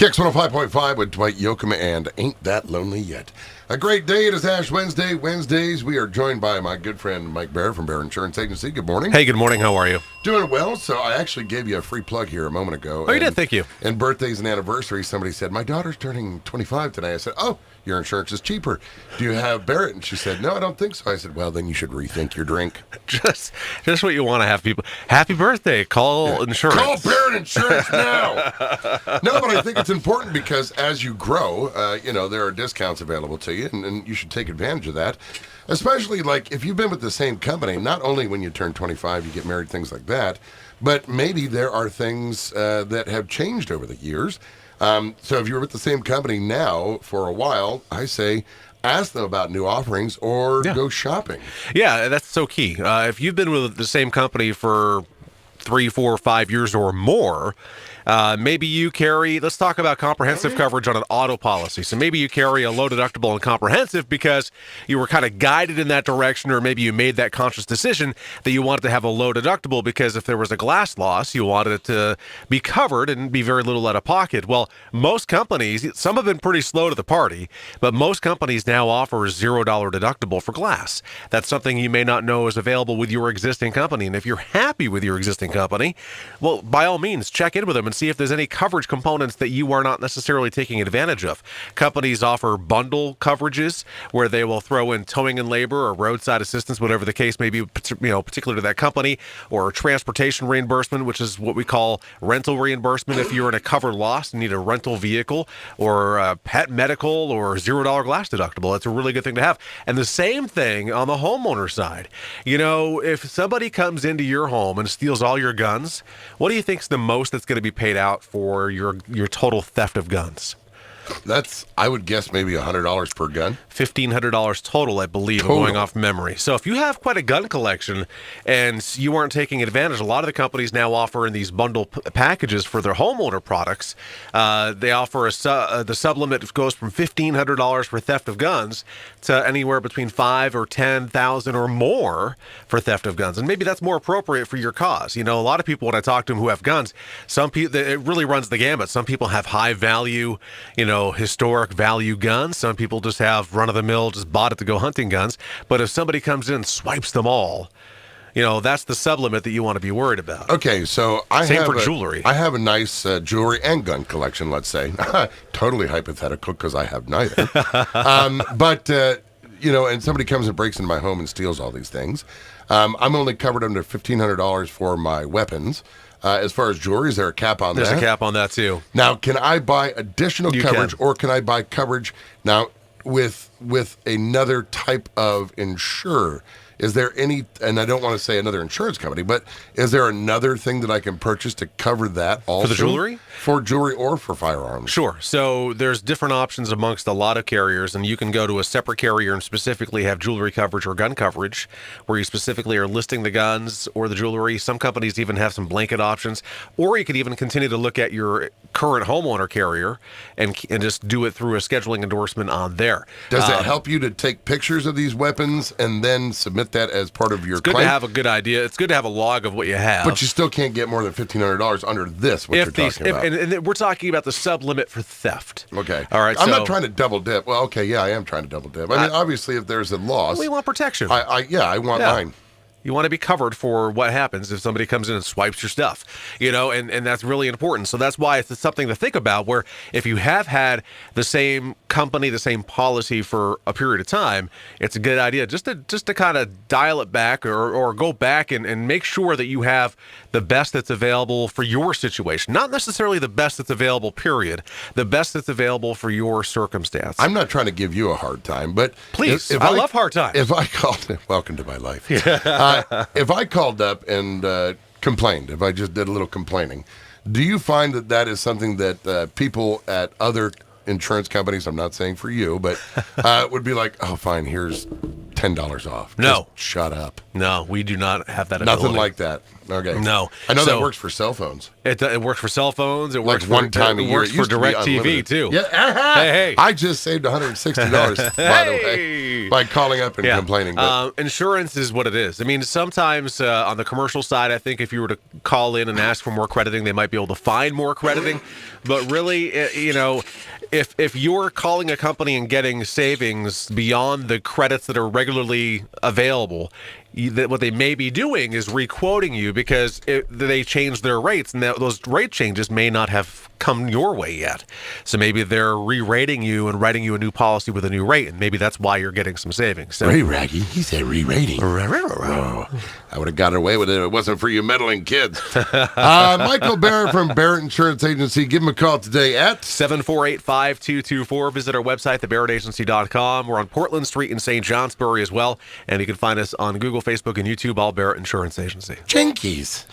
Kicks 105.5 with Dwight Yoakam and Ain't That Lonely Yet. A great day. It is Ash Wednesday. Wednesdays, we are joined by my good friend Mike Bear from Bear Insurance Agency. Good morning. Hey, good morning. How are you? Doing well. So I actually gave you a free plug here a moment ago. Oh, you did? Thank you. And birthdays and anniversaries, somebody said, my daughter's turning 25 today. I said, oh, your insurance is cheaper. Do you have Barrett? And she said, no, I don't think so. I said, well, then you should rethink your drink. Just what you want to have people. Happy birthday. Call insurance. Call Barrett Insurance now. No, but I think it's important because as you grow, there are discounts available to you, and you should take advantage of that. Especially like if you've been with the same company, not only when you turn 25, you get married, things like that, but maybe there are things that have changed over the years. So if you're with the same company now for a while, I say ask them about new offerings or go shopping. Yeah, that's so key. If you've been with the same company for 3, 4, 5 years or more, maybe you carry, let's talk about comprehensive coverage on an auto policy. So maybe you carry a low deductible and comprehensive because you were kind of guided in that direction, or maybe you made that conscious decision that you wanted to have a low deductible because if there was a glass loss, you wanted it to be covered and be very little out of pocket. Well, most companies, some have been pretty slow to the party, but most companies now offer a $0 deductible for glass. That's something you may not know is available with your existing company. And if you're happy with your existing company, well, by all means, check in with them and see if there's any coverage components that you are not necessarily taking advantage of. Companies offer bundle coverages where they will throw in towing and labor or roadside assistance, whatever the case may be, particular to that company, or transportation reimbursement, which is what we call rental reimbursement if you're in a covered loss and need a rental vehicle, or a pet medical, or $0 glass deductible. It's a really good thing to have. And the same thing on the homeowner side. If somebody comes into your home and steals all your guns, what do you think's the most that's going to be paid out for your total theft of guns? That's, I would guess, maybe $100 per gun. $1,500 total, I believe, going off memory. So if you have quite a gun collection and you aren't taking advantage, a lot of the companies now offer in these bundle packages for their homeowner products. They offer the sublimit goes from $1,500 for theft of guns to anywhere between $5,000 or $10,000 or more for theft of guns. And maybe that's more appropriate for your cause. A lot of people, when I talk to them who have guns, some people, it really runs the gamut. Some people have high value, historic value guns. Some people just have run-of-the-mill, just bought it to go hunting guns. But if somebody comes in and swipes them all, that's the sublimit that you want to be worried about. Okay, so Same for jewelry. I have a nice jewelry and gun collection, let's say. Totally hypothetical because I have neither. And somebody comes and breaks into my home and steals all these things. I'm only covered under $1,500 for my weapons. As far as jewelry, is there a cap on that? There's a cap on that, too. Now, can I buy additional coverage, or can I buy coverage now with another type of insurer? Is there any, and I don't want to say another insurance company, but is there another thing that I can purchase to cover that also? For the jewelry? For jewelry or for firearms? Sure. So there's different options amongst a lot of carriers, and you can go to a separate carrier and specifically have jewelry coverage or gun coverage, where you specifically are listing the guns or the jewelry. Some companies even have some blanket options, or you could even continue to look at your current homeowner carrier and just do it through a scheduling endorsement on there. Does it help you to take pictures of these weapons and then submit that as part of your claim? It's good to have a good idea. It's good to have a log of what you have. But you still can't get more than $1,500 under this, what you're talking about. And we're talking about the sublimit for theft. Okay. All right. I'm not trying to double dip. Well, okay, yeah, I am trying to double dip. I mean, obviously, if there's a loss... We want protection. I want mine. You want to be covered for what happens if somebody comes in and swipes your stuff, and that's really important. So that's why it's something to think about, where if you have had the same company, the same policy for a period of time, it's a good idea just to kind of dial it back or go back and make sure that you have the best that's available for your situation. Not necessarily the best that's available, period. The best that's available for your circumstance. I'm not trying to give you a hard time, but... Please, I love hard times. If I called... Welcome to my life. If I called up and complained, if I just did a little complaining, do you find that is something that people at other insurance companies, I'm not saying for you, but would be like, oh, fine, here's $10 off. No. Just shut up. No, we do not have that Nothing ability. like that. Okay. No. I know So- that works for cell phones. It works for cell phones. It works Like one time a it year. works It for used to be DirecTV unlimited. too. Yeah. Hey. I just saved $160 by the way Hey. by calling up and complaining. But Insurance is what it is. I mean, sometimes on the commercial side, I think if you were to call in and ask for more crediting, they might be able to find more crediting. But really, if you're calling a company and getting savings beyond the credits that are regularly available, what they may be doing is requoting you because they changed their rates, and those rate changes may not have come your way yet. So maybe they're re-rating you and writing you a new policy with a new rate, and maybe that's why you're getting some savings. So, Raggy, he said re-rating. I would have gotten away with it if it wasn't for you meddling kids. Michael Barrett from Barrett Insurance Agency. Give him a call today at 748-5224. Visit our website, thebarrettagency.com. We're on Portland Street in St. Johnsbury as well, and you can find us on Google, Facebook, and YouTube, all Barrett Insurance Agency. Jinkies.